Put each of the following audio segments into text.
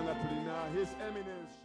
Kubanga tulina His Eminence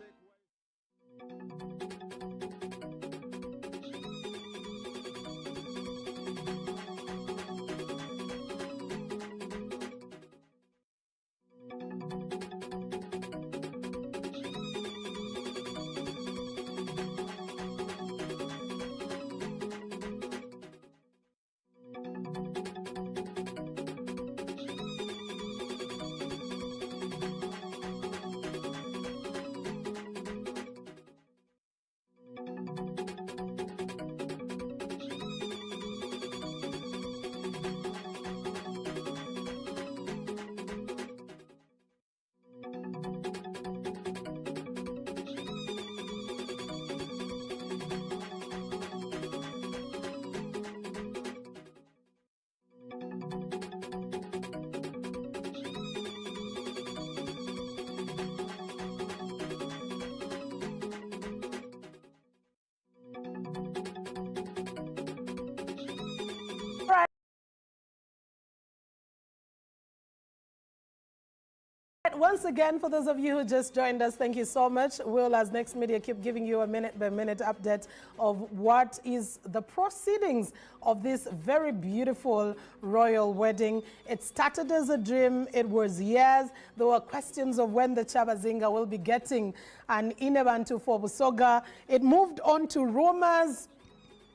Once again, for those of you who just joined us, thank you so much. We'll, as Next Media, keep giving you a minute-by-minute update of what is the proceedings of this very beautiful royal wedding. It started as a dream. It was years. There were questions of when the Chabazinga will be getting an Inebantu for Busoga. It moved on to rumors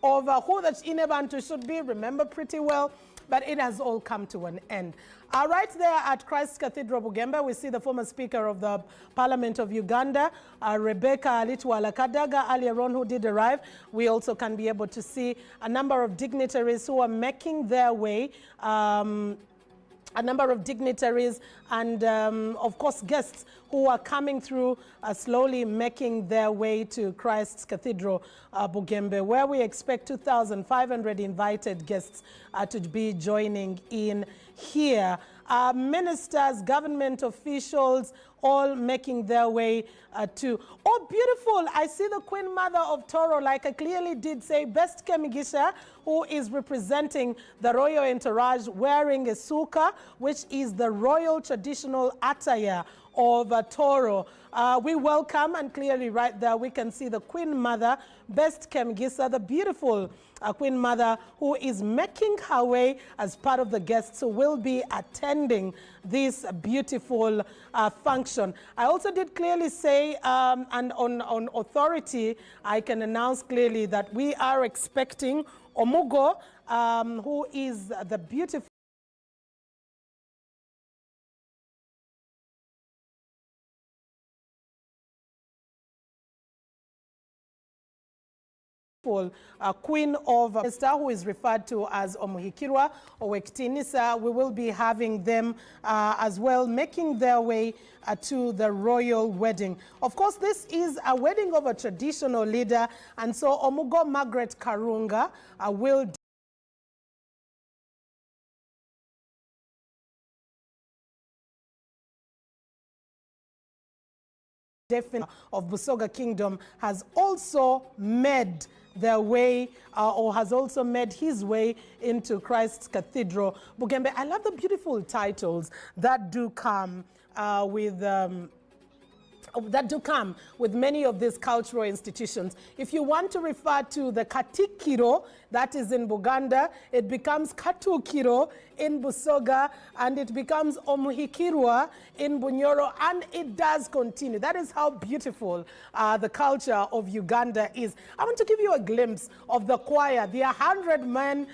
over who that Inebantu should be, remember pretty well, but it has all come to an end. Right there at Christ Cathedral, Bugembe, we see the former Speaker of the Parliament of Uganda, Rebecca Alitwala Kadaga, earlier on, who did arrive. We also can be able to see a number of dignitaries who are making their way, and, of course, guests who are coming through, slowly making their way to Christ's Cathedral, Bugembe, where we expect 2,500 invited guests to be joining in here. Ministers, government officials, all making their way to... Oh, beautiful. I see the Queen Mother of Toro, like I clearly did say, Best Kemigisha, who is representing the royal entourage, wearing a suka, which is the royal traditional attire of Toro. We welcome, and clearly right there we can see the Queen Mother, Best Kemgisa, the beautiful Queen Mother, who is making her way as part of the guests who will be attending this beautiful function. I also did clearly say, and on authority, I can announce clearly that we are expecting Omugo, who is the beautiful Queen of Esther, who is referred to as Omuhikirwa or Wekitinisa. We will be having them as well, making their way to the royal wedding. Of course, this is a wedding of a traditional leader, and so Omugo Margaret Karunga will definitely of Busoga Kingdom has also made their way or has also made his way into Christ's Cathedral, Bugembe. I love the beautiful titles that do come with many of these cultural institutions. If you want to refer to the Katikiro, that is in Buganda, it becomes Katukiro in Busoga, and it becomes Omuhikirwa in Bunyoro, and it does continue. That is how beautiful the culture of Uganda is. I want to give you a glimpse of the choir, the 100-man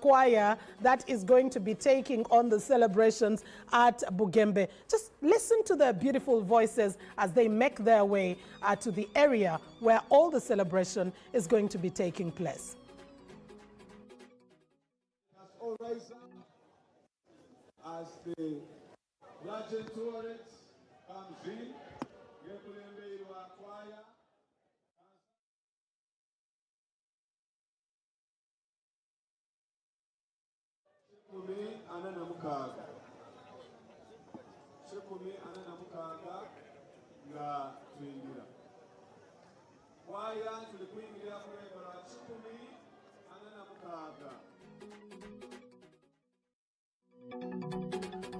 choir that is going to be taking on the celebrations at Bugembe. Just listen to their beautiful voices as they make their way to the area where all the celebration is going to be taking place. As the Regent Torrent comes in, choir. Shekumi anana mukaga nga twingira. Choir tulikwingira kulebera shekumi anana mukaga.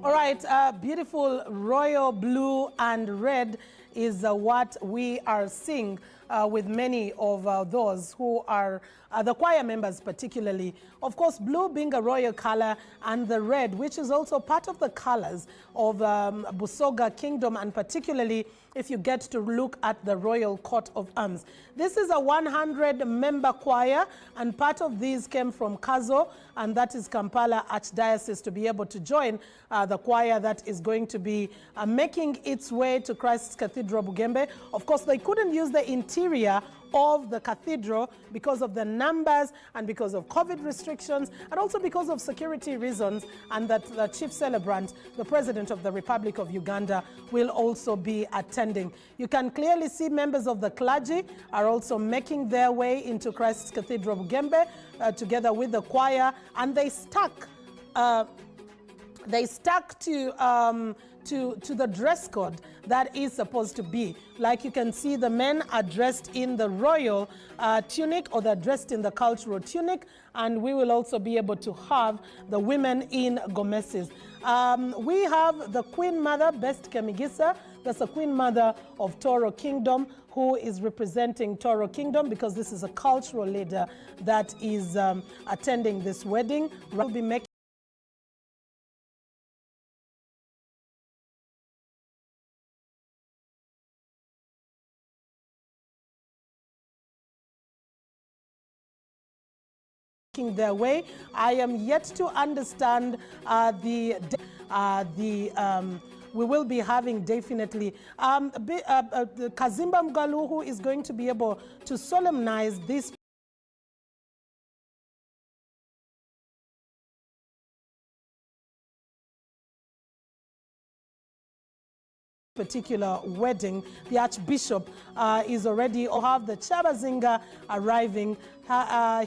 All right, beautiful royal blue and red is what we are seeing with many of those who are the choir members particularly. Of course, blue being a royal color, and the red, which is also part of the colors of BUSOGA Kingdom, and particularly if you get to look at the Royal Coat of Arms. This is a 100-member choir, and part of these came from Kazo, and that is Kampala Archdiocese, to be able to join the choir that is going to be making its way to Christ's Cathedral, Bugembe. Of course, they couldn't use the interior of the cathedral because of the numbers and because of COVID restrictions and also because of security reasons, and that the chief celebrant, the President of the Republic of Uganda, will also be attending. You can clearly see members of the clergy are also making their way into Christ's Cathedral, Bugembe, together with the choir, and they stuck to the dress code that is supposed to be. Like you can see, the men are dressed in the royal tunic, or they're dressed in the cultural tunic, and we will also be able to have the women in gomeses. We have the Queen Mother, Best Kemigisa. That's the Queen Mother of Toro Kingdom, who is representing Toro Kingdom, because this is a cultural leader that is attending this wedding. We'll be making their way. I am yet to understand we will be having definitely Kazimba Mgalu, who is going to be able to solemnize this particular wedding. The Archbishop is already, or have the Chabazinga arriving.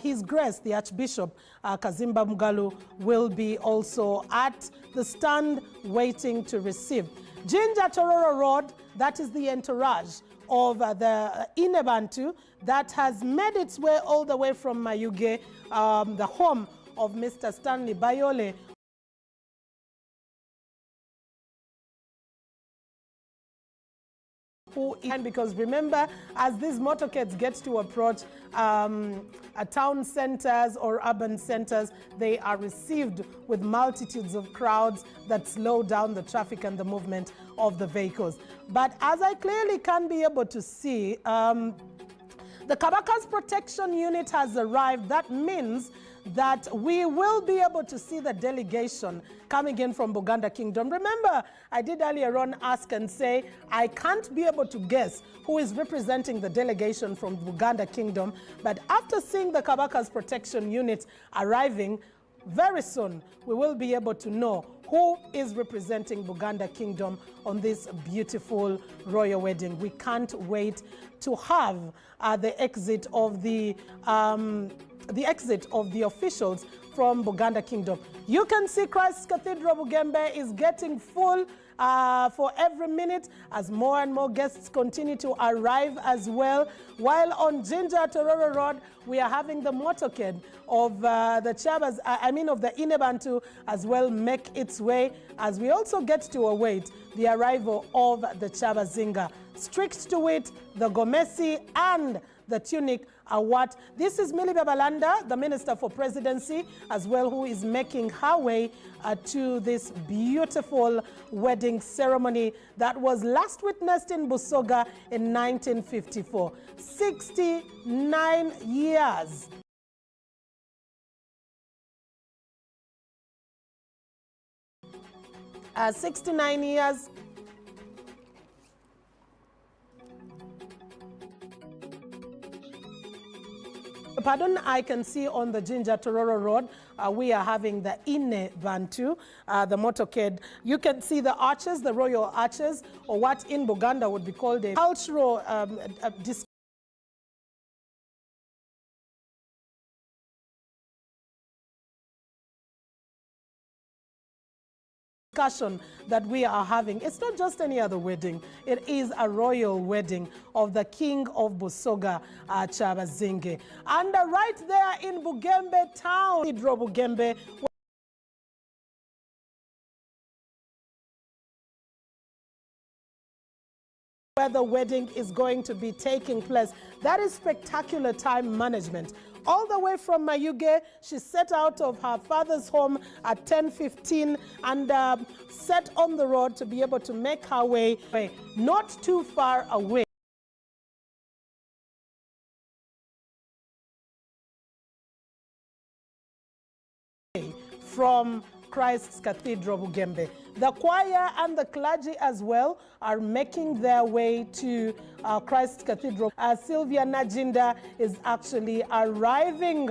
His Grace, the Archbishop Kazimba Mgalu, will be also at the stand waiting to receive. Jinja Tororo Road, that is the entourage of the Inebantu that has made its way all the way from Mayuge, the home of Mr. Stanley Bayole, because remember, as these motorcades get to approach town centers or urban centers, they are received with multitudes of crowds that slow down the traffic and the movement of the vehicles. But as I clearly can be able to see, the Kabaka's protection unit has arrived. That means that we will be able to see the delegation coming in from Buganda Kingdom. Remember, I did earlier on ask and say, I can't be able to guess who is representing the delegation from Buganda Kingdom, but after seeing the Kabaka's protection unit arriving, very soon we will be able to know who is representing Buganda Kingdom on this beautiful royal wedding. We can't wait to have the exit of the officials from Buganda Kingdom. You can see Christ's Cathedral Bugembe is getting full for every minute as more and more guests continue to arrive as well. While on Jinja Tororo Road, we are having the motorcade of the Chabas, of the Inebantu as well, make its way, as we also get to await the arrival of the Chabazinga. Strict to it, the Gomesi and the tunic are what. This is Millie Babalanda, the Minister for Presidency, as well, who is making her way to this beautiful wedding ceremony that was last witnessed in BUSOGA in 1954. 69 years. 69 years. Pardon, I can see on the Jinja Tororo Road, we are having the Ine Bantu, the motorcade. You can see the arches, the royal arches, or what in Buganda would be called a cultural discussion that we are having. It's not just any other wedding. It is a royal wedding of the King of BUSOGA, Chabazinge. And right there in Bugembe town, Cathedral Bugembe, where the wedding is going to be taking place. That is spectacular time management. All the way from Mayuge, she set out of her father's home at 10:15 and set on the road to be able to make her way not too far away from Christ's Cathedral, Bugembe. The choir and the clergy as well are making their way to Christ's Cathedral. Sylvia Najinda is actually arriving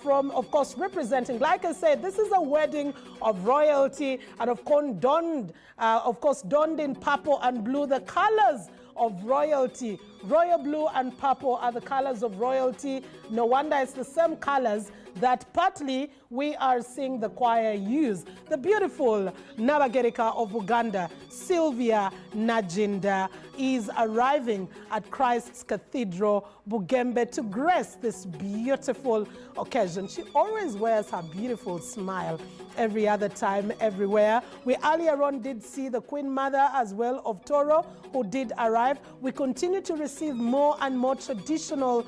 from, of course, representing, like I said, this is a wedding of royalty and of course donned in purple and blue, the colors of royalty. Royal blue and purple are the colors of royalty. No wonder it's the same colors that partly we are seeing the choir use. The beautiful Nabagereka of Uganda, Sylvia Najinda, is arriving at Christ's Cathedral, Bugembe, to grace this beautiful occasion. She always wears her beautiful smile every other time, everywhere. We earlier on did see the Queen Mother as well of Toro, who did arrive. We continue to receive more and more traditional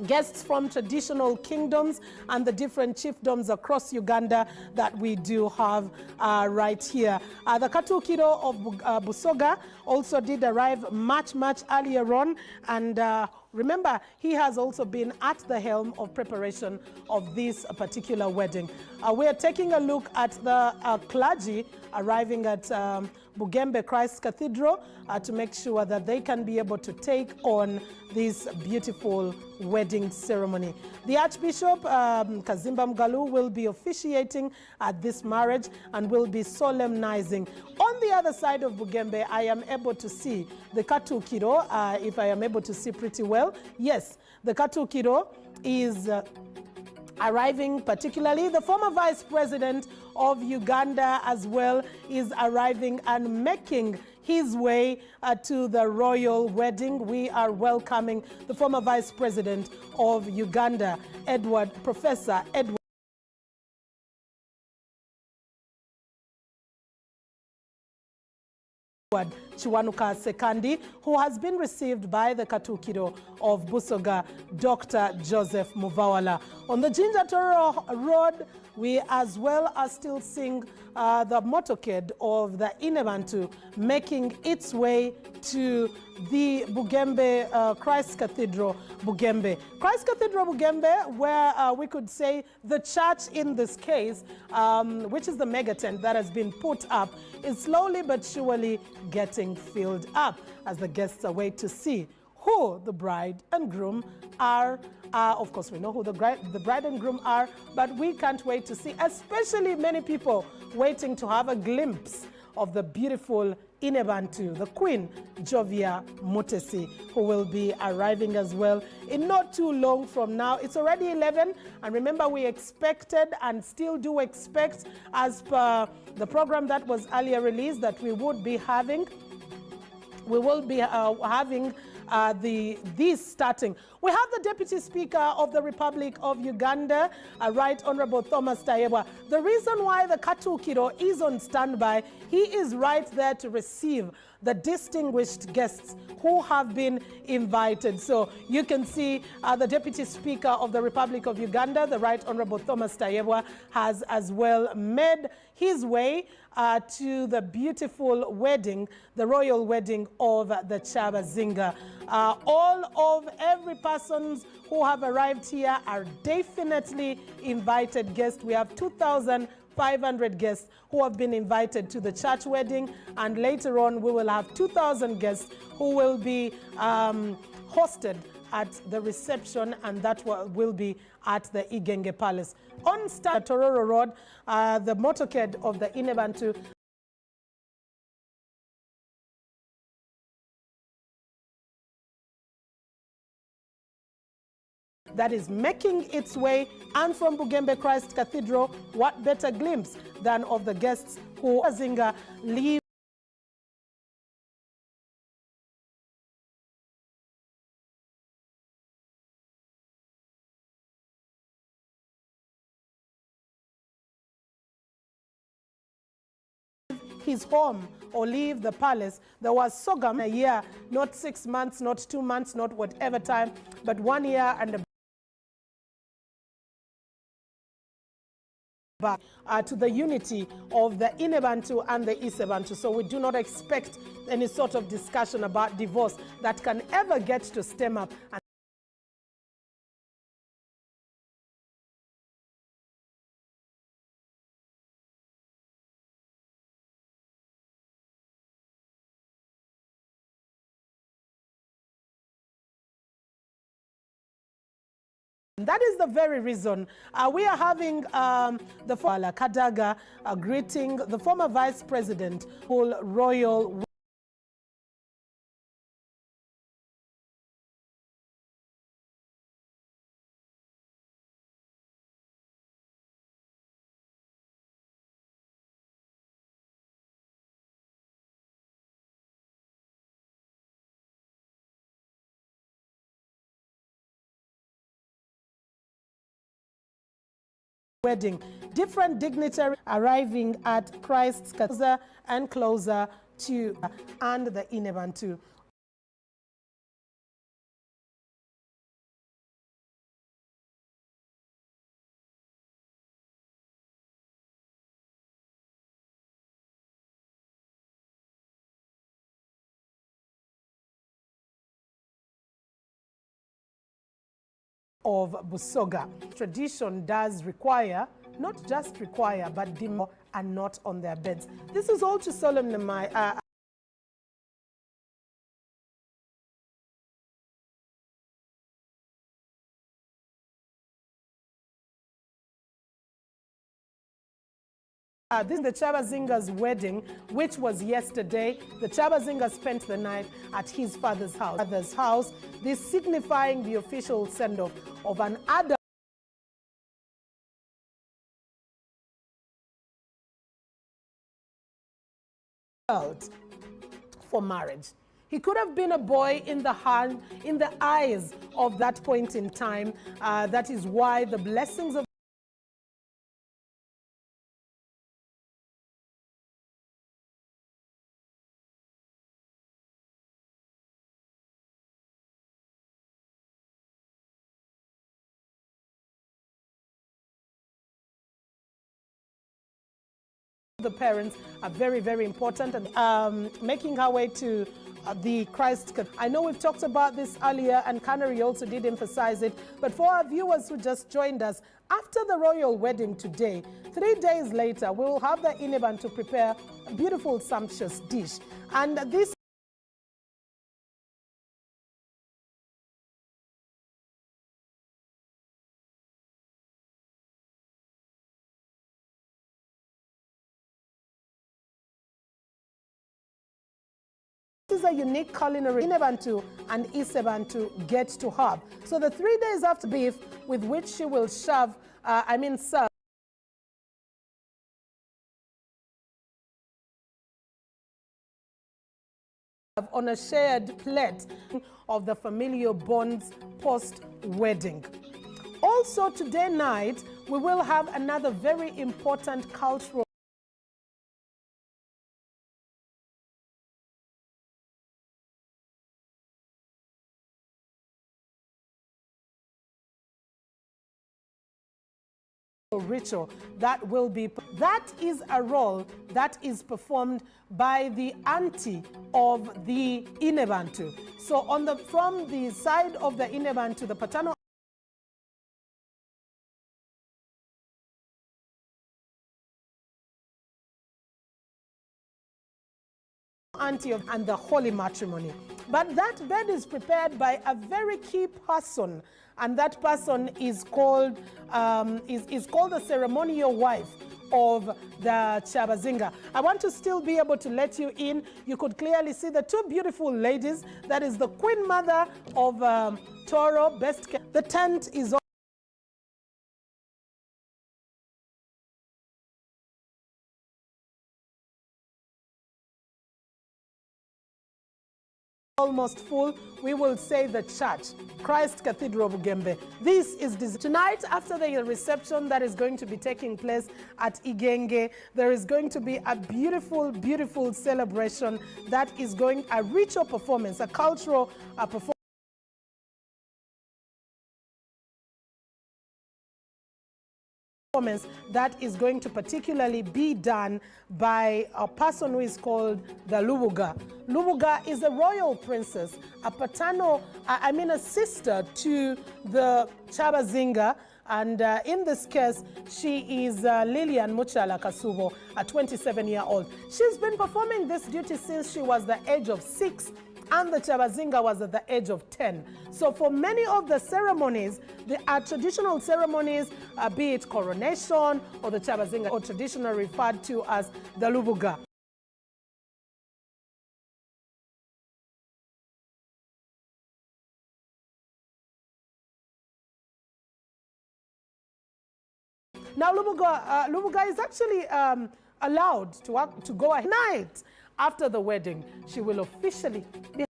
guests from traditional kingdoms and the different chiefdoms across Uganda that we do have right here. The Katukiro of BUSOGA also did arrive much earlier on, and remember, he has also been at the helm of preparation of this particular wedding. We are taking a look at the clergy arriving at Bugembe Christ Cathedral to make sure that they can be able to take on this beautiful wedding ceremony. The Archbishop Kazimba Mgalu will be officiating at this marriage and will be solemnizing. On the other side of Bugembe, I am able to see the Katukiro, if I am able to see pretty well. Yes, the Katukiro is arriving, particularly the former Vice President of Uganda as well is arriving and making his way to the royal wedding. We are welcoming the former Vice President of Uganda, Professor Edward Chiwanuka Sekandi, who has been received by the Katukiro of BUSOGA, Dr. Joseph Muvawala. On the Jinja Toro Road, we as well are still seeing the motorcade of the Inebantu making its way to the Bugembe Christ Cathedral, Bugembe. Christ Cathedral, Bugembe, where we could say the church in this case, which is the mega tent that has been put up, is slowly but surely getting filled up as the guests await to see who the bride and groom are. Of course, we know who the bride and groom are, but we can't wait to see, especially many people waiting to have a glimpse of the beautiful Inebantu, the Queen Jovia Mutesi, who will be arriving as well in not too long from now. It's already 11, and remember, we expected and still do expect, as per the program that was earlier released, that we will be having these starting. We have the Deputy Speaker of the Republic of Uganda, Right Honorable Thomas Tayebwa. The reason why the Katukiro is on standby, he is right there to receive the distinguished guests who have been invited. So you can see the Deputy Speaker of the Republic of Uganda, the Right Honorable Thomas Tayebwa, has as well made his way to the beautiful wedding, the royal wedding of the Chabazinga. Every persons who have arrived here are definitely invited guests. We have 2,500 guests who have been invited to the church wedding, and later on we will have 2,000 guests who will be hosted at the reception, and that will be at the Igenge Palace. On Tororo Road, the motorcade of the Inebantu that is making its way, and from Bugembe Christ Cathedral, what better glimpse than of the guests who Zinga leave his home or leave the palace. There was sogam a year, not 6 months, not 2 months, not whatever time, but 1 year and back to the unity of the Inebantu and the Isebantu. So we do not expect any sort of discussion about divorce that can ever get to stem up. That is the very reason we are having the former Kadaga greeting the former Vice President, Royal wedding. Different dignitaries arriving at Christ's Cathedral and closer to and the Inebantu. Of BUSOGA. Tradition does require, not just require, but demand and not on their beds. This is all to solemnify this is the Chabazinga's wedding, which was yesterday. The Chabazinga spent the night at his father's house. This signifying the official send-off of an adult for marriage. He could have been a boy in the eyes of that point in time. That is why the blessings of the parents are very, very important, and making our way to the Christ. I know we've talked about this earlier, and Canary also did emphasize it, but for our viewers who just joined us, after the royal wedding today, 3 days later, we will have the Ineban to prepare a beautiful, sumptuous dish. And this is a unique culinary Inebantu and Isebantu get to have. So the 3 days after beef with which she will serve on a shared plate of the familial bonds post-wedding. Also today night, we will have another very important cultural ritual that will be, that is a role that is performed by the auntie of the Inebantu. So from the side of the Inebantu, the paternal auntie and the holy matrimony. But that bed is prepared by a very key person, and that person is called the ceremonial wife of the Chabazinga. I want to still be able to let you in. You could clearly see the two beautiful ladies. That is the Queen Mother of Toro, best. The tent is almost full, we will say the church, Christ Cathedral Bugembe. This is tonight, after the reception that is going to be taking place at Igenge, there is going to be a beautiful, beautiful celebration that is going, a ritual performance, a cultural performance that is going to particularly be done by a person who is called the Lubuga. Lubuga is a royal princess, a paternal, a sister to the Chabazinga. And in this case, she is Lilian Muchala Kasubo, a 27-year-old. She's been performing this duty since she was the age of 6, and the Chabazinga was at the age of 10. So for many of the ceremonies, the traditional ceremonies, be it coronation or the Chabazinga, or traditionally referred to as the Lubuga. Now, Lubuga is actually allowed to go ahead. Night after the wedding, she will officially be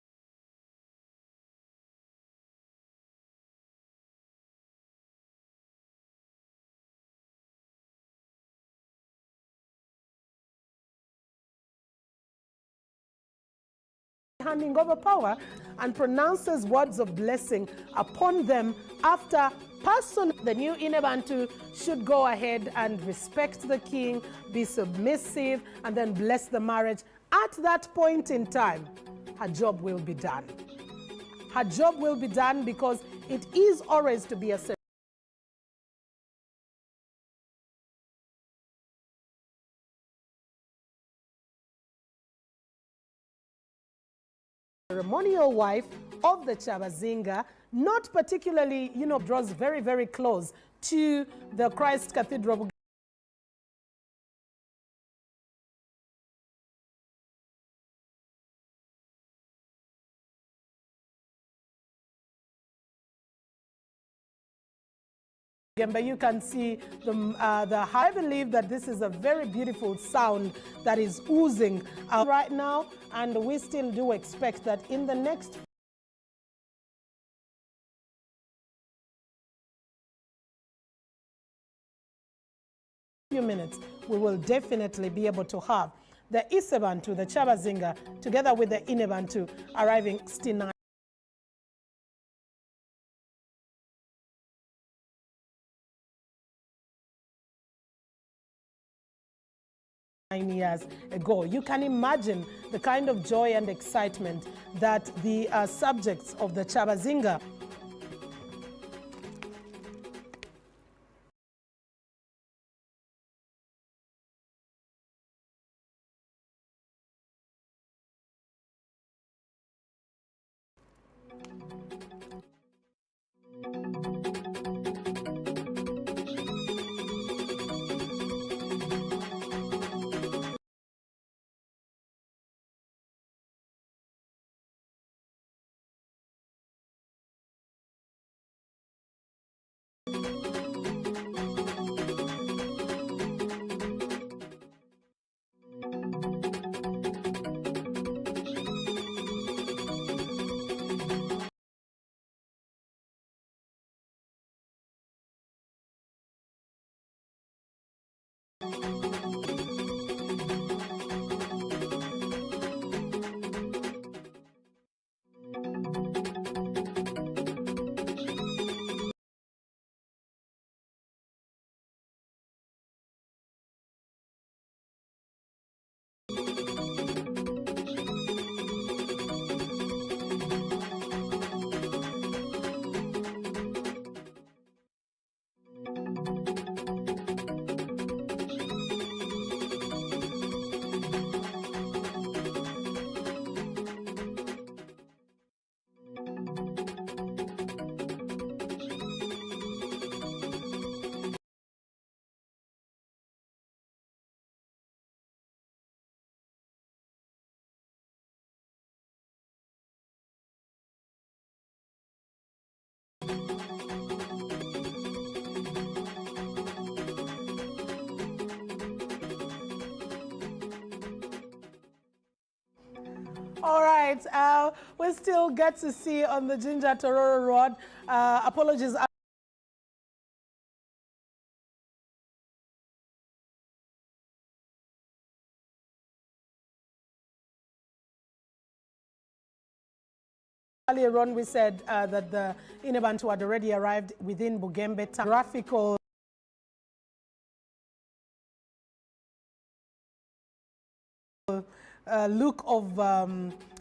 handing over power and pronounces words of blessing upon them after the new Inebantu should go ahead and respect the king, be submissive, and then bless the marriage. At that point in time, her job will be done. Her job will be done because it is always to be a ceremonial wife of the Chabazinga, not particularly, draws very, very close to the Christ Cathedral. You can see I believe that this is a very beautiful sound that is oozing out right now, and we still do expect that in the next few minutes, we will definitely be able to have the Isebantu, the Chabazinga, together with the Inebantu arriving 69 years ago. You can imagine the kind of joy and excitement that the subjects of the Chabazinga All right, we still get to see on the Ginger Tororo Road. Apologies. Earlier on, we said that the Inebantu had already arrived within Bugembe. Graphical look of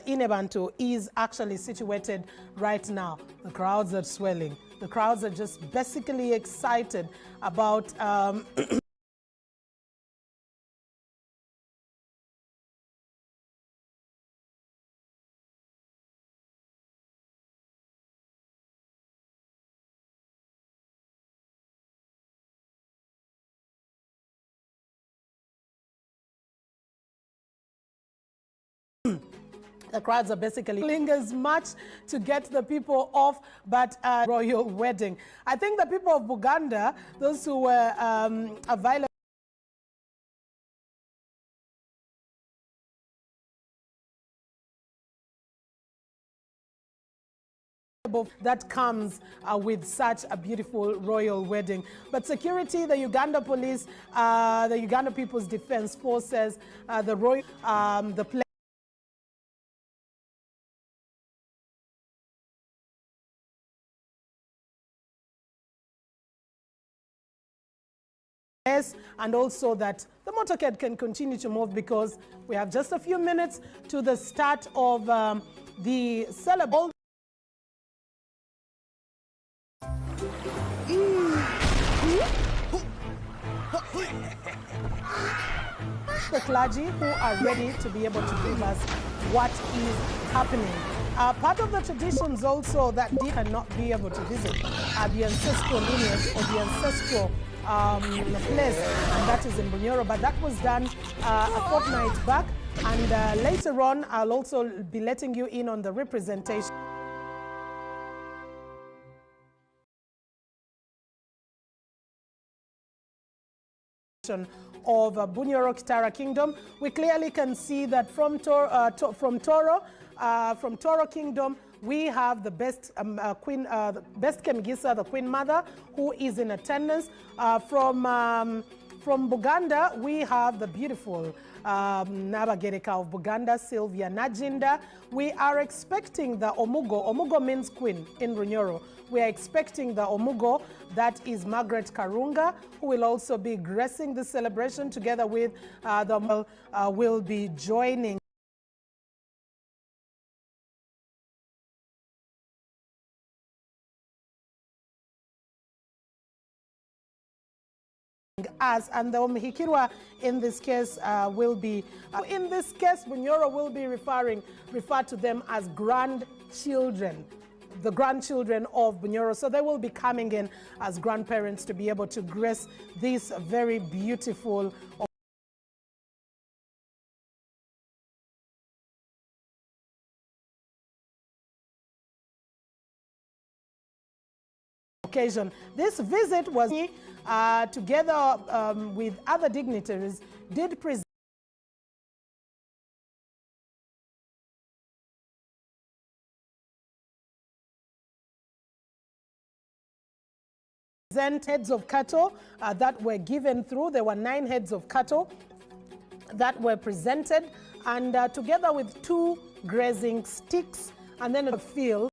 Inebantu is actually situated right now. The crowds are swelling. The crowds are just basically excited about the crowds are basically doing as much to get the people off, but royal wedding. I think the people of Buganda, those who were available that comes with such a beautiful royal wedding. But security, the Uganda police, the Uganda People's Defense Forces, the royal, the and also that the motorcade can continue to move because we have just a few minutes to the start of the celebration. The clergy who are ready to be able to give us what is happening. Part of the traditions also that they cannot be able to visit the ancestral lineage or the ancestral place, and that is in Bunyoro, but that was done a fortnight back, and later on I'll also be letting you in on the representation of Bunyoro Kitara Kingdom. We clearly can see that from Toro Kingdom, we have the best queen, the best Kemgisa, the Queen Mother, who is in attendance. From Buganda, we have the beautiful Nabagereka of Buganda, Sylvia Najinda. We are expecting the Omugo. Omugo means queen in Runyoro. We are expecting the Omugo, that is Margaret Karunga, who will also be gracing the celebration together with the will be joining us, and the Omihikirwa in this case will be, in this case, Bunyoro will be referred to them as grandchildren, the grandchildren of Bunyoro. So they will be coming in as grandparents to be able to grace this very beautiful occasion. This visit was together with other dignitaries did present heads of cattle that were given through. There were 9 heads of cattle that were presented, and together with 2 grazing sticks, and then a field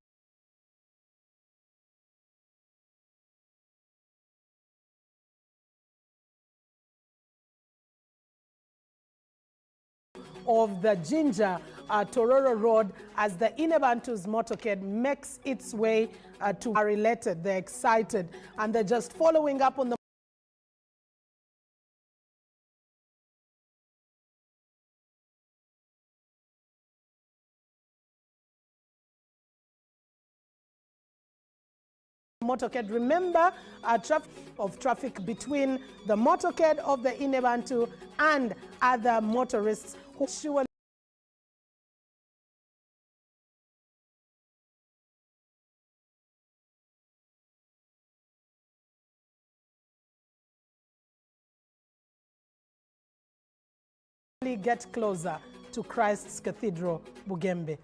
of the Ginger Tororo Road as the Inebantu's motorcade makes its way to are related. They're excited and they're just following up on the motorcade. Remember, traffic between the motorcade of the Inebantu and other motorists who surely get closer to Christ's Cathedral, Bugembe.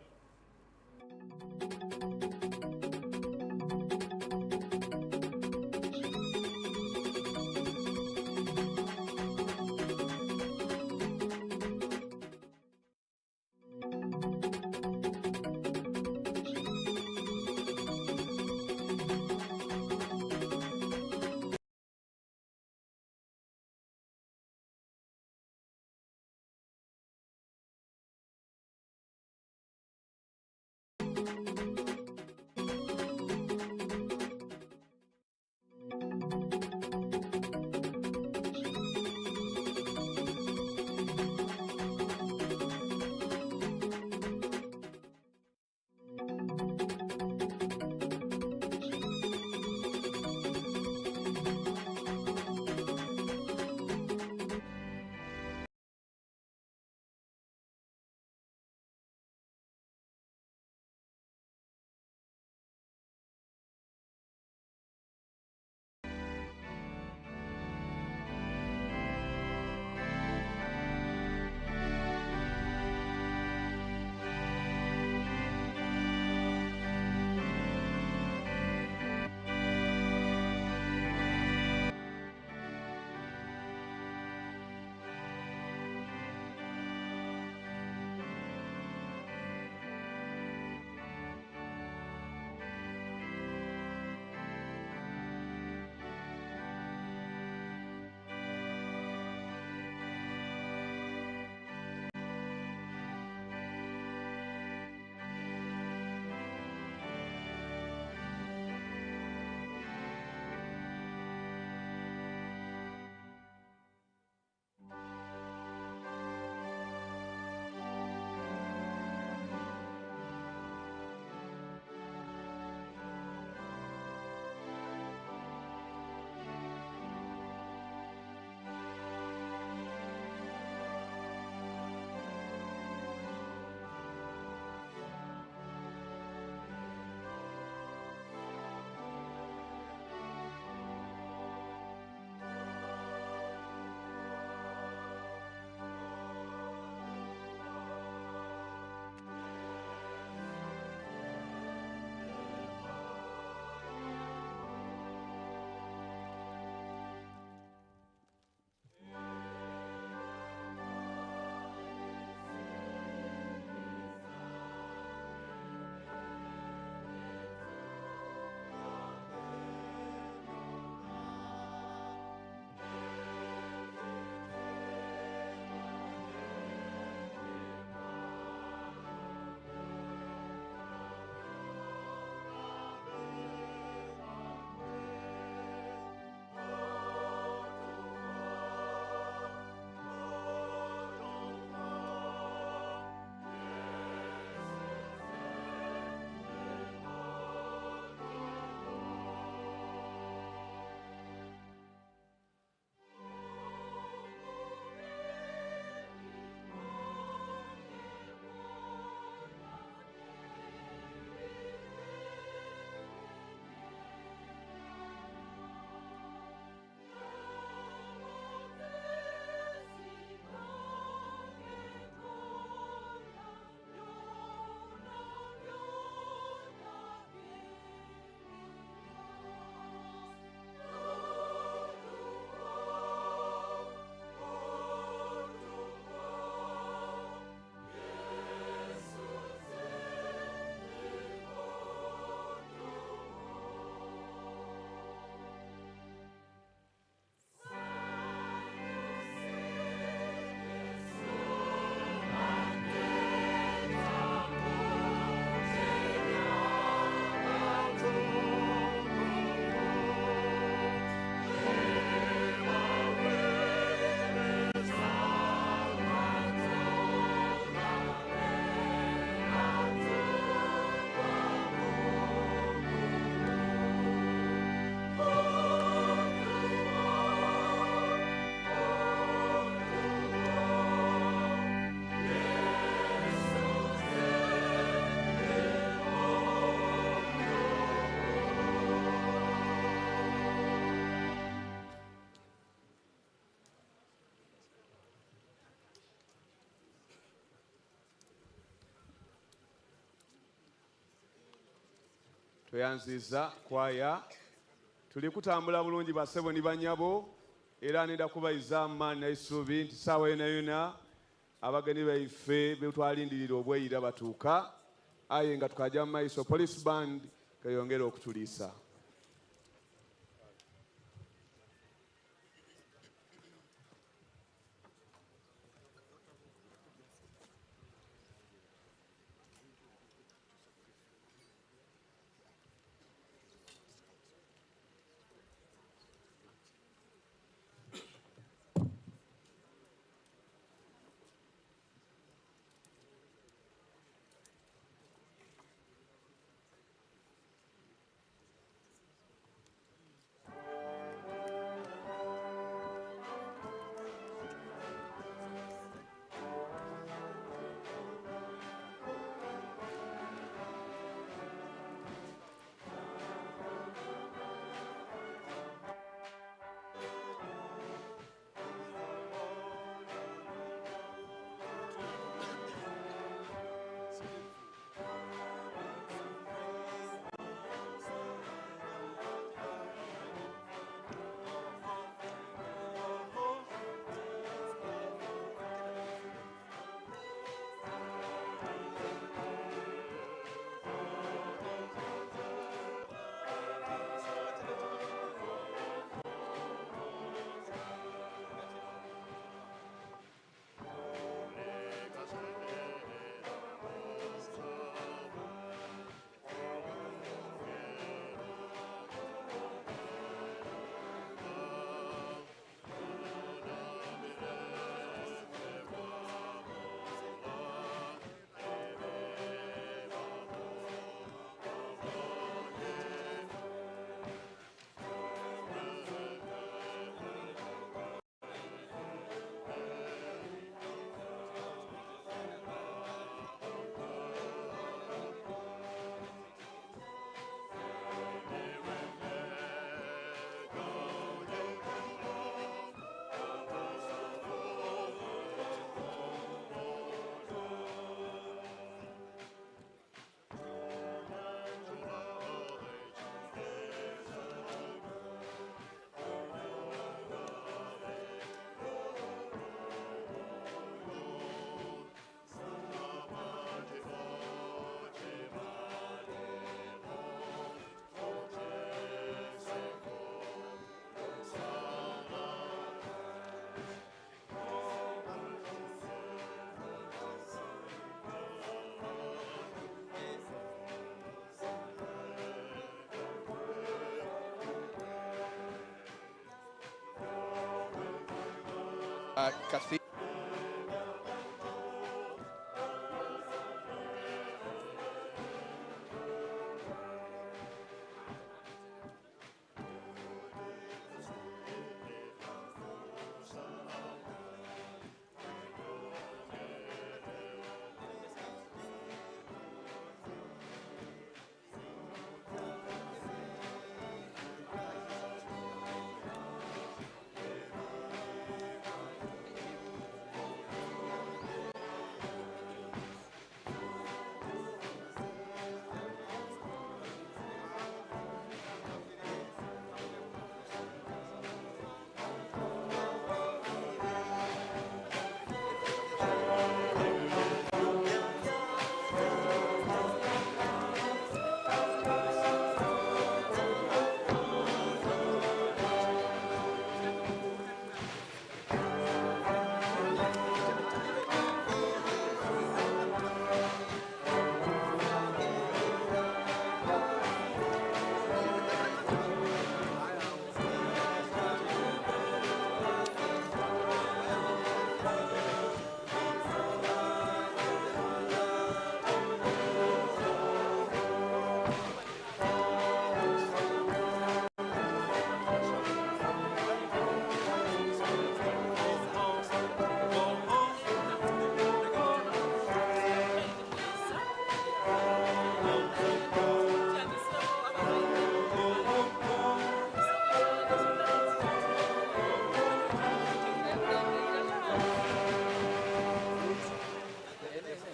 Toyanziza kwaya. Tuli kutambula bulungi basebo ni banyabo era nenda kubayiza amaanyi n'essuubi nti ssaawa yona abagenyi baife betwalindirira obweyira batuuka aye nga tukajja mu maiso police band kayongera okutuliisa. Cathedral.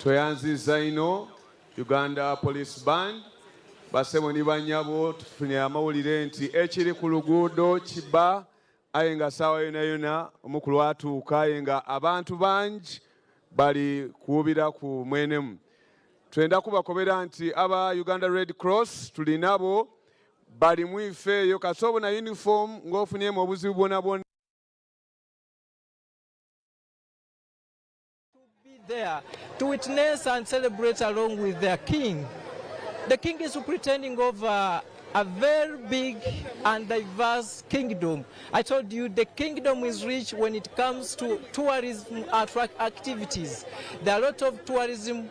Toyanziza ino Uganda Police Band bassebo ne bannyabo tufunye amawulire nti ekiri ku luguudo kiba aye nga ssaawa yona yona omukulu atuuka aye nga abantu bangi bali kuwubira ku mwenemu. Twenda kubakobera nti aba Uganda Red Cross tulinabo bali mu ife eyo kasobo na uniform ng'ofunyemu obuzibu bwona bwona. There to witness and celebrate along with their king. The king is pretending over a very big and diverse kingdom. I told you the kingdom is rich when it comes to tourism activities. There are a lot of tourism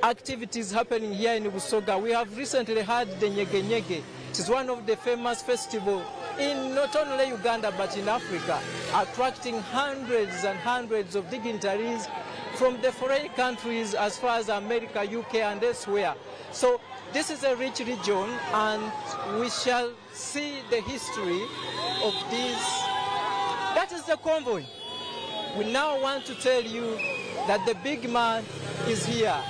activities happening here in BUSOGA. We have recently had the Nyege Nyege. It is one of the famous festivals in not only Uganda but in Africa, attracting hundreds and hundreds of dignitaries from the foreign countries as far as America, UK and elsewhere. So this is a rich region and we shall see the history of this. That is the convoy. We now want to tell you that the big man is here.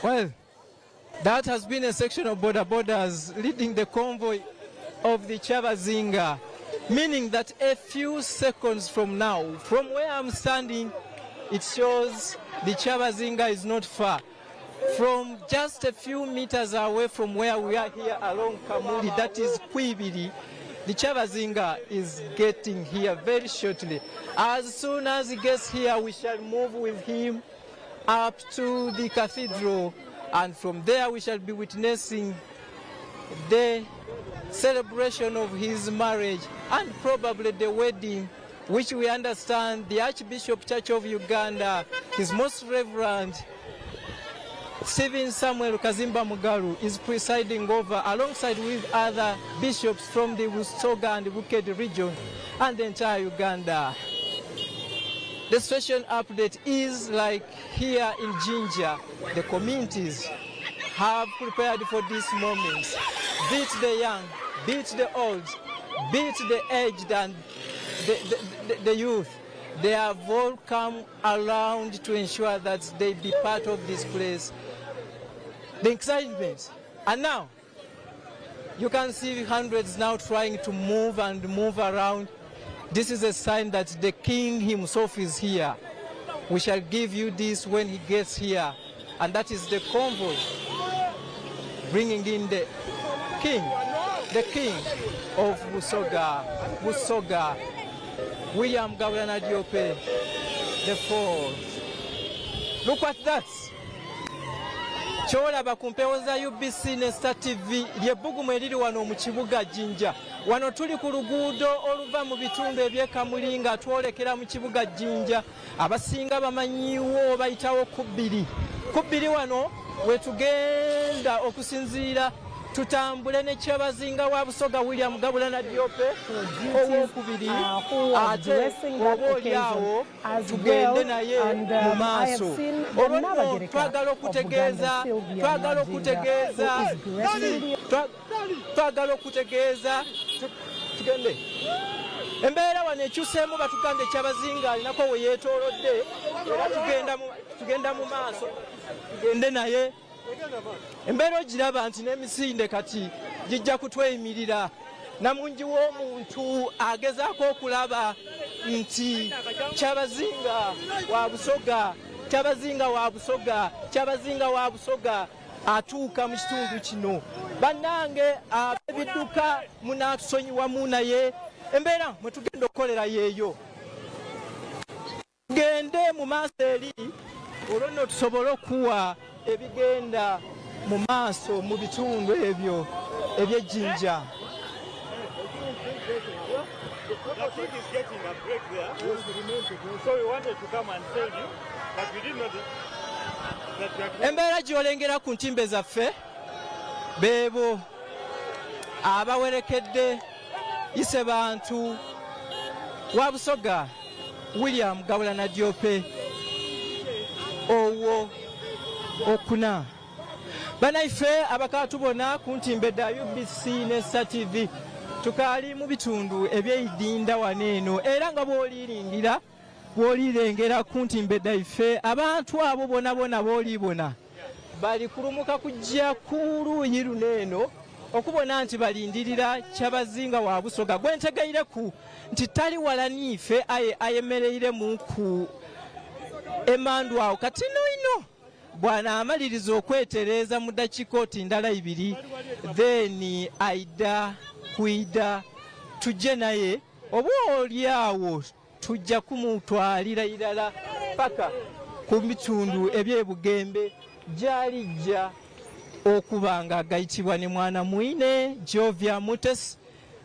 Well, that has been a section of border borders leading the convoy of the Chabazinga, meaning that a few seconds from now, from where I'm standing, it shows the Chabazinga is not far. From just a few meters away from where we are here along Kamuli, that is Kwibiri, the Chabazinga is getting here very shortly. As soon as he gets here, we shall move with him up to the cathedral, and from there we shall be witnessing the celebration of his marriage and probably the wedding, which we understand the Archbishop Church of Uganda, His Most Reverend Stephen Samuel Kazimba Mugaru, is presiding over alongside with other bishops from the BUSOGA and the Bukedi region and the entire Uganda. The situation update is like here in Jinja, the communities have prepared for this moment. Beat the young, beat the old, beat the aged and the youth. They have all come around to ensure that they be part of this place. The excitement. And now, you can see hundreds now trying to move and move around. This is a sign that the king himself is here. We shall give you this when he gets here. And that is the convoy bringing in the king of BUSOGA, William Gaburana Diope the fourth. Look at that. Kyolaba ku mpewo za UBC ne Star TV ly'ebbugumu eriri wano mu kibuga Jinja. Wano tuli ku luguudo oluva mu bitundu eby'Kamuli nga twolekera mu kibuga Jinja. Abasinga bamanyiwo bayitawo Kubbiri. Kubbiri wano we tugenda okusinziira tutambule ne Kyabazinga wa BUSOGA William Gaburana Diope owokubiri ate oboolyawo tugende naye mu maaso. Olwo twagala okutegeeza tugende embeera wano ekyuseemu batuganda Kyabazinga alinako we yeetoolodde era tugenda mu maaso tugende naye. Embeera ogiraba nti n'emisinde kati gijja kutweyimirira. Namungi w'omuntu agezaako okulaba nti Kyabazinga wa BUSOGA atuuka mu kitundu kino. Bannange ab'ebidduka munaatusonyiwamu naye embeera mwe tugenda okukolera yeeyo. Tugende mu maaso eri olwo nno tusobole okuwa ebigenda mu maaso mu bitundu ebyo eby'Ejjinja. The kid is getting a break there. So we wanted to come and tell you, but we didn't know that we are... Embeera gy'olengera ku ntimbe zaffe beebo abawerekedde ise bantu wa Busoga William Gawulana Diope owo okuna banaife abakatubona ku ntimbe da UBC ne STV tukali mu bitundu ebyeyidinda waneeno era nga bw'olirengera ku ntimbe daife abantu abo bonabona b'olibona bali kulumuka kujja ku luuyi luneeno okubona nti balindirira Kyabazinga wa Busoga gwentegeireku nti tali walaniife ayemereiremu ku emandu awo kati ino bwana amaliriza okwetereeza mu dakiika oti ndala ibiri then aida kwida tujje naye oba oli awo tujja kumutwalira irala paka ku bitundu ebyebugembe gy'alijja okuba nga agayitibwa ne mwana mwine Jovia Mutes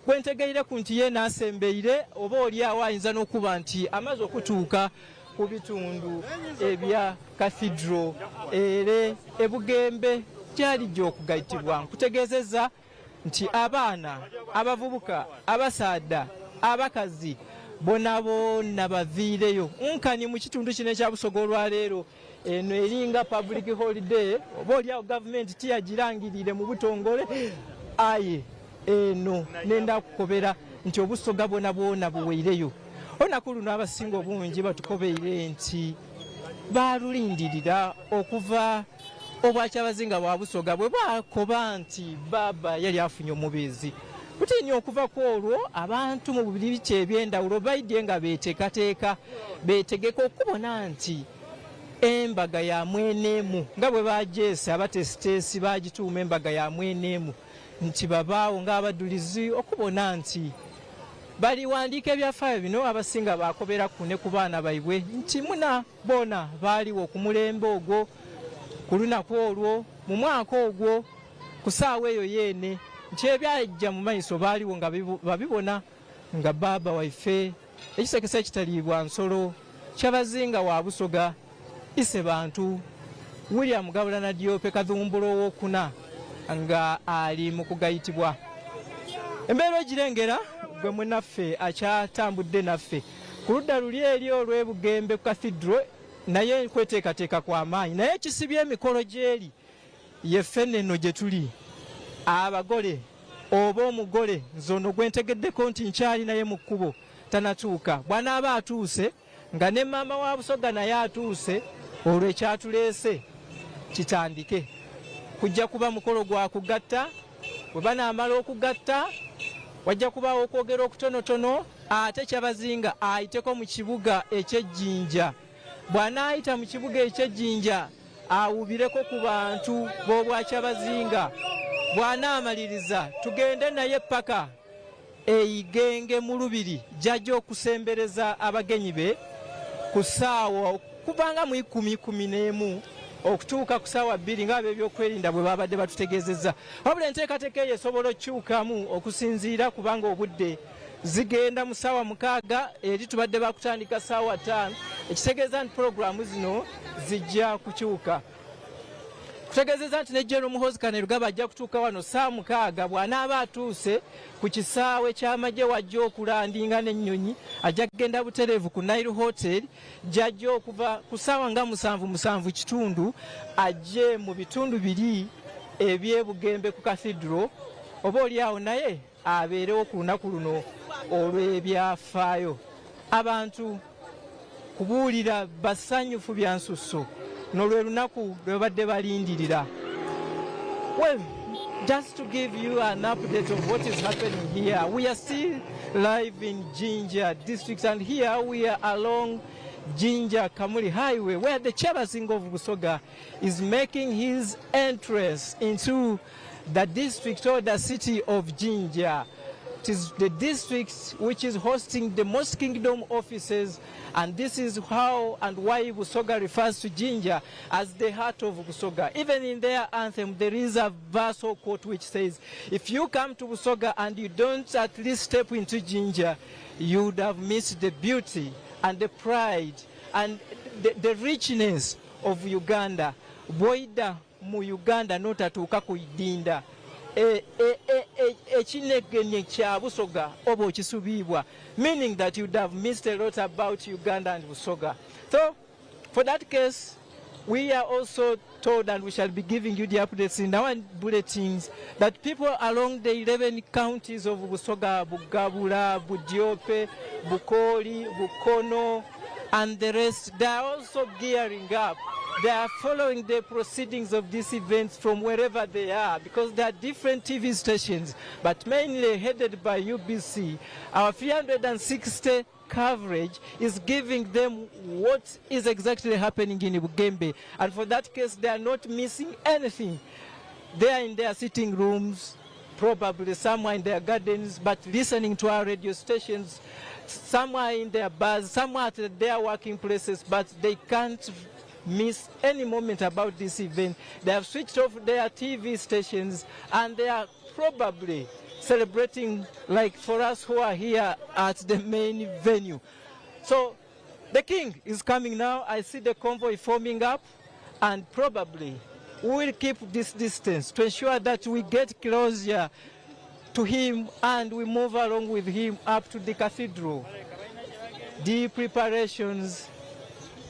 gwentegeire ku nti ye n'asembeire oba oli awo ayinza n'okuba nti amaze okutuuka ku bitundu ebya cathedral ere ebugembe gy'alijja okugayitibwa nkutegeezezza nti abaana abavubuka abasaadda abakazi bonna baviireyo nkani mu kitundu kino ekya Busoga olwaleero eno eringa public holiday oba oliawo gavumenti tiyagirangirire mu butongole aye eno nenda kukobera nti Obusoga bwona buweireyo olunaku luno abasinga obungi batukobeire nti balulindirira okuva obwa Kyabazinga bwa Busoga bwe bwakoba nti baba yali afunye omubeezi kutinya okuva ku olwo abantu mu bubiri biki ebyendawulo baidye nga beteekateeka beetegeka okubona nti embaga ya mweneemu nga bwe bajeesa abatesiteesi bagituuma embaga ya mweneemu nti babaawo ng'abadulizi okubona nti baliwandiika ebyafaayo bino abasinga bakobera ku ne ku baana baibwe nti muna boona baaliwo ku mulembe ogwo ku lunaku olwo mu mwaka ogwo ku ssaawa eyo yeene nti ebyajja mu maiso baaliwo nga babibona nga baaba waife ekisekesa ekitaliibwa nsolo Kyabazinga wa Busoga ise bantu William Gawulana Diope Kadhumbula owokuna nga ali mu kugayitibwa embeera ogirengera gwe munaffe akyatambudde naffe ku ludda luli eri olw'ebugembe ku cathedral naye kweteekateeka kw'amaanyi naye ekisibye emikolo gy'eri yeffe neno gye tuli abagole oba omugole nzono gwentegeddeko nti nkyali naye mu kkubo tanatuuka bw'anaaba atuuse nga ne maama wa Busoga naye atuuse olwo ekyatuleese kitandike kujja kuba mukolo gwa kugatta bwe banaamala okugatta wajja kubaawo okwogera okutonotono ate Kyabazinga ayiteko mu kibuga eky'Ejjinja bw'anaayita mu kibuga eky'Ejjinja awubireko ku bantu b'obwa Kyabazinga bw'anaamaliriza tugende naye paka eyigenge mu lubiri jjajja okusembereza abagenyi be ku ssaawa kubanga mu 10:11 okutuuka ku ssaawa 2 ng'ab'ebyokwerinda bwe babadde batutegeezezza wabula enteekateeka eyo esobola okukyukamu okusinziira kubanga obudde zigenda mu ssaawa 6 eri tubadde bakutandika ssaawa 5 ekitegeeza nti pulogulaamu zino zijja kukyuka kutegeezeza nti ne General Muhoozi Kainerugaba ajja kutuuka wano ssaawa 6 bw'anaaba atuuse ku kisaawe ky'amagye wajja okulandinga n'ennyonyi ajja kugenda butereevu ku Nile Hotel gy'ajja okuva ku ssaawa nga 7 kitundu ajje mu bitundu biri ebyebugembe ku cathedral oba oli awo naye abeerewo ku lunaku luno olw'ebyafaayo abantu kubuulira basanyufu bya nsusso n'olwe lunaku lwe badde balindirira. Well, just to give you an update of what is happening here, we are still live in Jinja district and here we are along Jinja Kamuli Highway where the Kyabazinga of Busoga is making his entrance into the district or the city of Jinja. It is the district which is hosting the most kingdom offices, and this is how and why Busoga refers to Jinja as the heart of Busoga. Even in their anthem, there is a verse or quote which says, if you come to Busoga and you don't at least step into Jinja, you would have missed the beauty and the pride and the richness of Uganda. Boida mu Uganda notatuuka kuidinda. Ekineggenye kya Busoga oba okisubiibwa, meaning that you'd have missed a lot about Uganda and Busoga. So, for that case, we are also told, and we shall be giving you the updates in our bulletins, that people along the 11 counties of Busoga, Bugabula, Budiope, Bukoli, Bukono, and the rest, they are also gearing up. They are following the proceedings of these events from wherever they are, because there are different TV stations, but mainly headed by UBC. Our 360 coverage is giving them what is exactly happening in Bugembe, and for that case, they are not missing anything. They are in their sitting rooms, probably somewhere in their gardens, but listening to our radio stations, somewhere in their bars, somewhere at their working places, but they can't miss any moment about this event. They have switched off their TV stations and they are probably celebrating like for us who are here at the main venue. So the king is coming now. I see the convoy forming up, and probably we will keep this distance to ensure that we get closer to him and we move along with him up to the cathedral. The preparations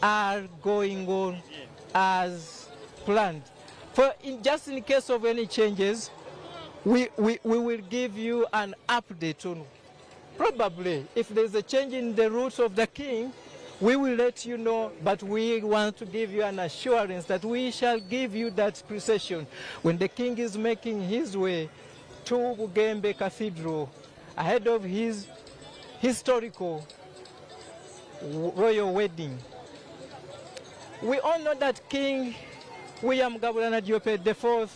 are going on as planned. Just in case of any changes, we will give you an update on probably if there's a change in the route of the king, we will let you know, but we want to give you an assurance that we shall give you that procession when the king is making his way to Bugembe Cathedral ahead of his historical royal wedding. We all know that King William Gabulana Diop IV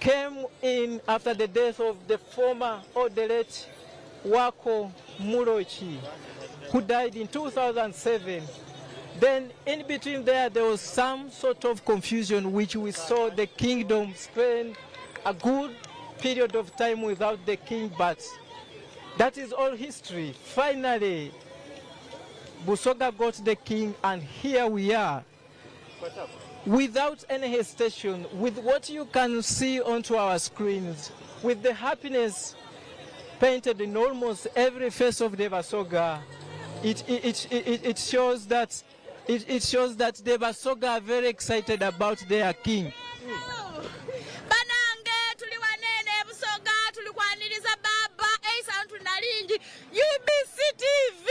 came in after the death of the former or the late Wako Murochi, who died in 2007. Then in between there was some sort of confusion, which we saw the kingdom spend a good period of time without the king, but that is all history. Finally, Busoga got the king, and here we are. Without any hesitation, with what you can see onto our screens, with the happiness painted in almost every face of the Busoga, it shows that the Busoga are very excited about their king. UBC TV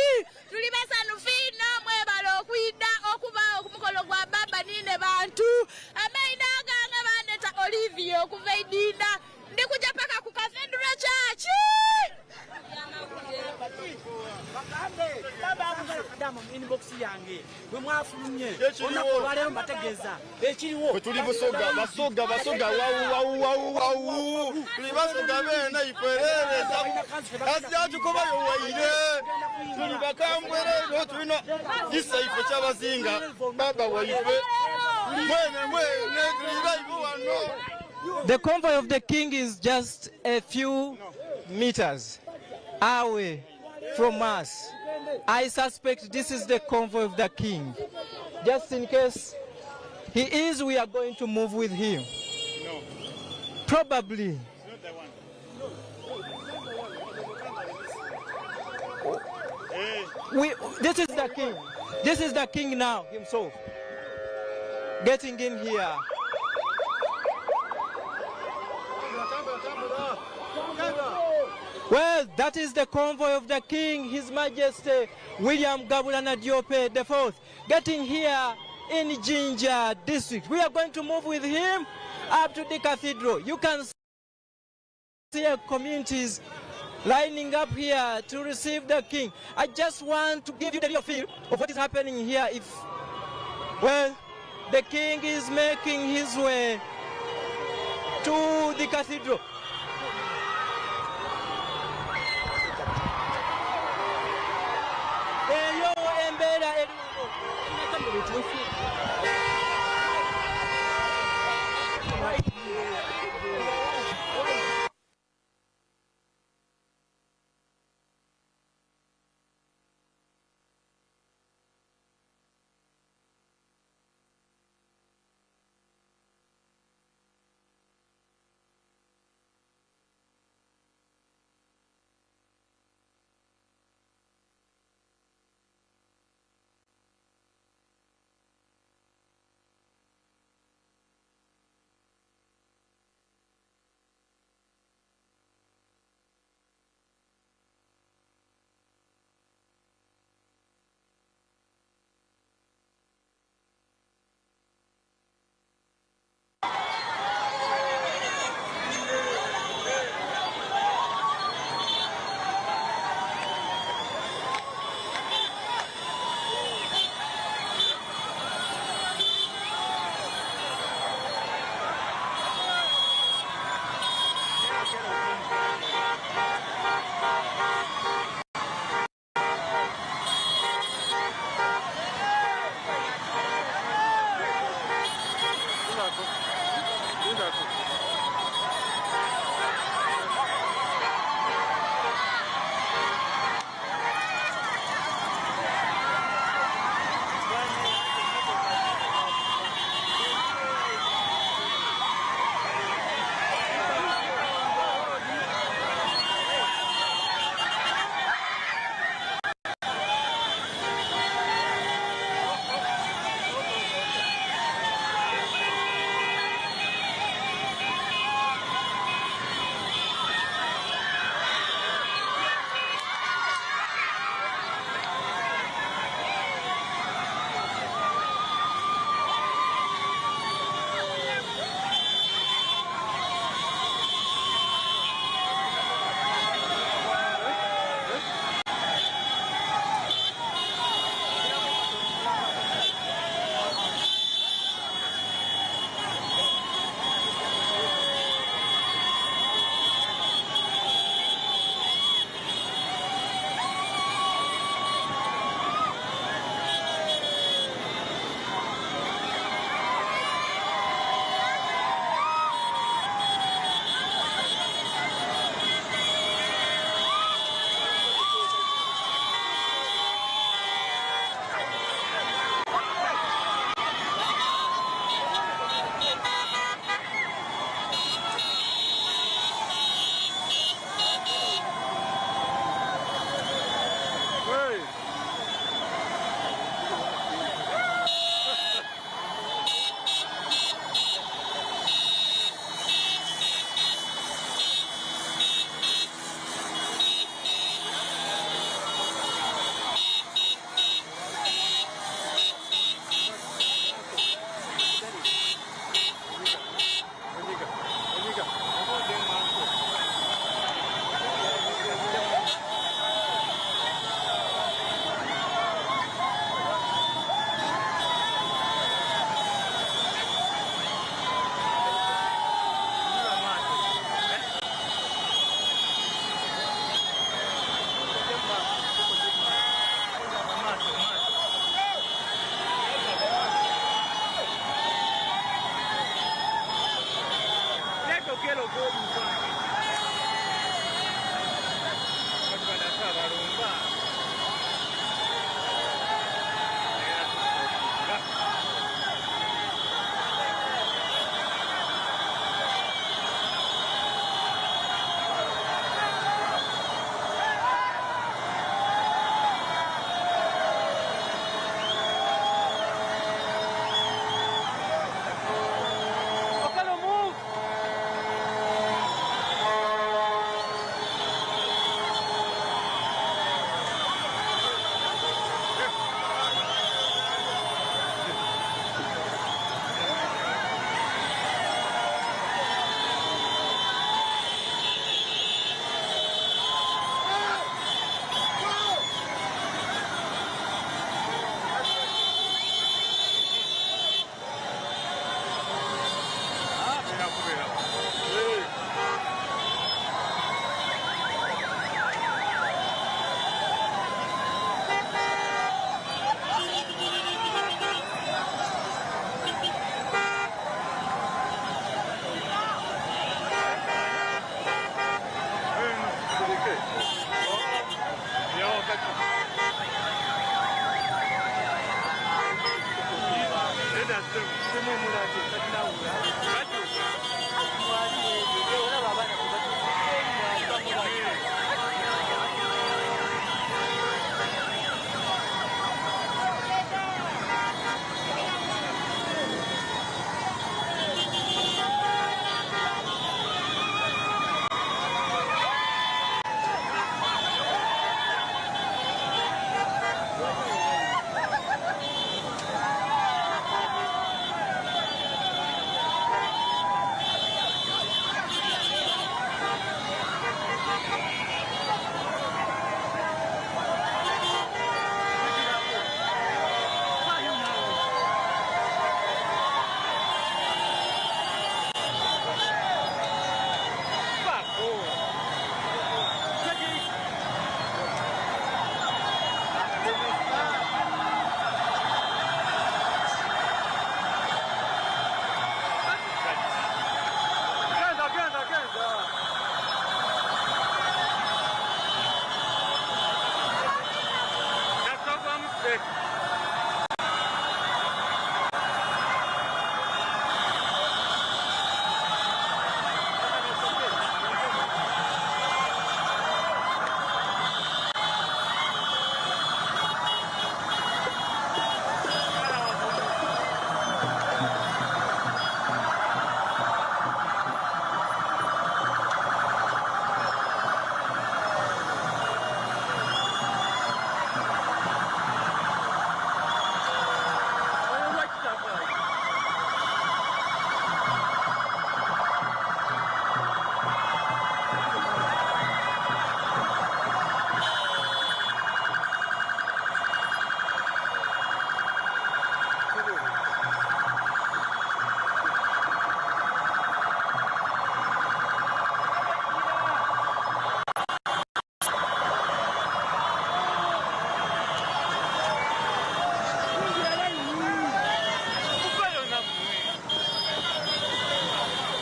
tulibasa nufina mwebalo okwida okuba okumukolo gwa baba nine bantu amaina aganga bandeta Olivia okuva idinda ndikuja paka ku Cathedral Church. Baba kadamu inbox yange bwe mwafulumye ona ko lero mbategeza ekiriwo tuli Busoga basoga wau tuli Busoga bena iperereza asya tukoba yo waire tuli bakambwere no tulina isaife kyabazinga baba waife mwene tuli baibo wano. The convoy of the king is just a few meters away from us. I suspect this is the convoy of the king. Just in case he is, we are going to move with him. No. Probably. It's not the one. This is the king. This is the king now himself. Getting in here. Well, that is the convoy of the king, His Majesty William Gabulana Diop IV, getting here in Jinja district. We are going to move with him up to the cathedral. You can see communities lining up here to receive the king. I just want to give you the real feel of what is happening here. Well, the king is making his way to the cathedral. lugero gw'oyuka